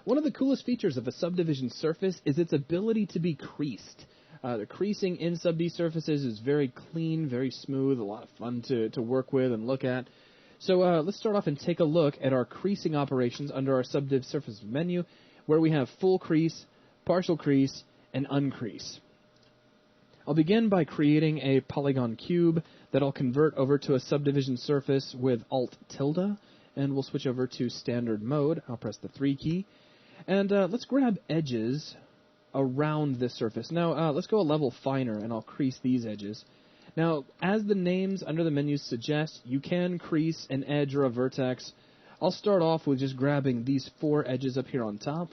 One of the coolest features of a subdivision surface is its ability to be creased. The creasing in sub-D surfaces is very clean, very smooth, a lot of fun to work with and look at. So let's start off and take a look at our creasing operations under our subdiv surface menu, where we have full crease, partial crease, and uncrease. I'll begin by creating a polygon cube that I'll convert over to a subdivision surface with Alt-tilde, and we'll switch over to standard mode. I'll press the 3 key, and let's grab edges around this surface. Now, let's go a level finer, and I'll crease these edges. Now, as the names under the menus suggest, you can crease an edge or a vertex. I'll start off with just grabbing these 4 edges up here on top,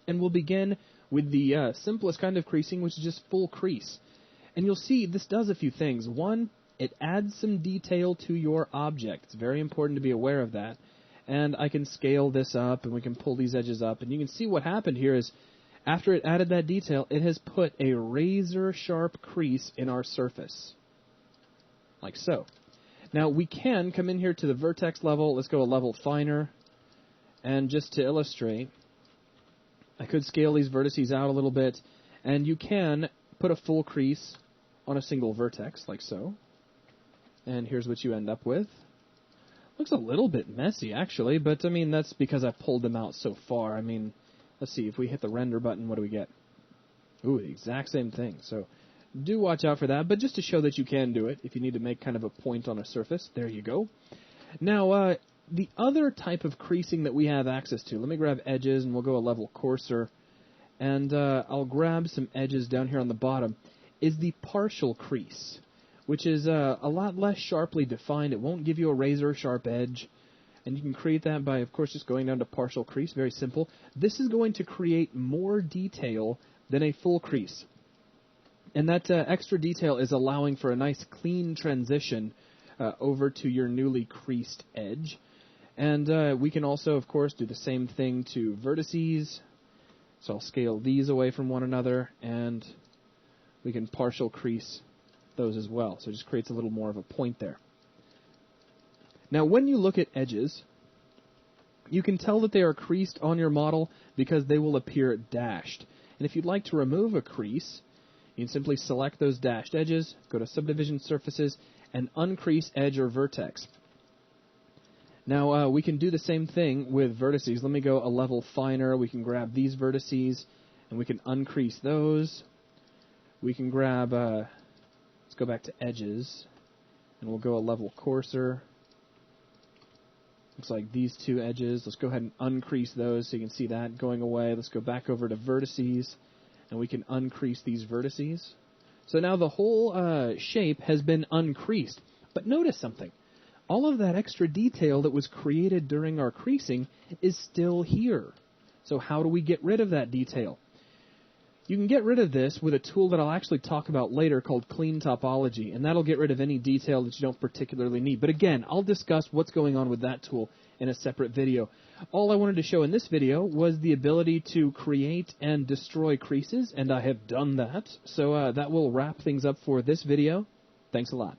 and we'll begin with the simplest kind of creasing, which is just full crease. And you'll see this does a few things. One, it adds some detail to your object. It's very important to be aware of that. And I can scale this up, and we can pull these edges up, and you can see what happened here is after it added that detail, it has put a razor-sharp crease in our surface, like so. Now, we can come in here to the vertex level. Let's go a level finer. And just to illustrate, I could scale these vertices out a little bit, and you can put a full crease on a single vertex, like so. And here's what you end up with. Looks a little bit messy, actually, but, I mean, that's because I pulled them out so far. I mean, let's see, if we hit the render button, what do we get? Ooh, the exact same thing. So do watch out for that, but just to show that you can do it, if you need to make kind of a point on a surface, there you go. Now, the other type of creasing that we have access to, let me grab edges, and we'll go a level coarser, and I'll grab some edges down here on the bottom, is the partial crease, which is a lot less sharply defined. It won't give you a razor-sharp edge. And you can create that by, of course, just going down to partial crease. Very simple. This is going to create more detail than a full crease. And that extra detail is allowing for a nice clean transition over to your newly creased edge. And we can also, of course, do the same thing to vertices. So I'll scale these away from one another, and we can partial crease those as well. So it just creates a little more of a point there. Now, when you look at edges, you can tell that they are creased on your model because they will appear dashed. And if you'd like to remove a crease, you can simply select those dashed edges, go to Subdivision Surfaces, and uncrease edge or vertex. Now, we can do the same thing with vertices. Let me go a level finer. We can grab these vertices, and we can uncrease those. We can grab, let's go back to edges, and we'll go a level coarser. Looks like these 2 edges. Let's go ahead and uncrease those so you can see that going away. Let's go back over to vertices, and we can uncrease these vertices. So now the whole shape has been uncreased. But notice something. All of that extra detail that was created during our creasing is still here. So how do we get rid of that detail? You can get rid of this with a tool that I'll actually talk about later called Clean Topology, and that'll get rid of any detail that you don't particularly need. But again, I'll discuss what's going on with that tool in a separate video. All I wanted to show in this video was the ability to create and destroy creases, and I have done that. So that will wrap things up for this video. Thanks a lot.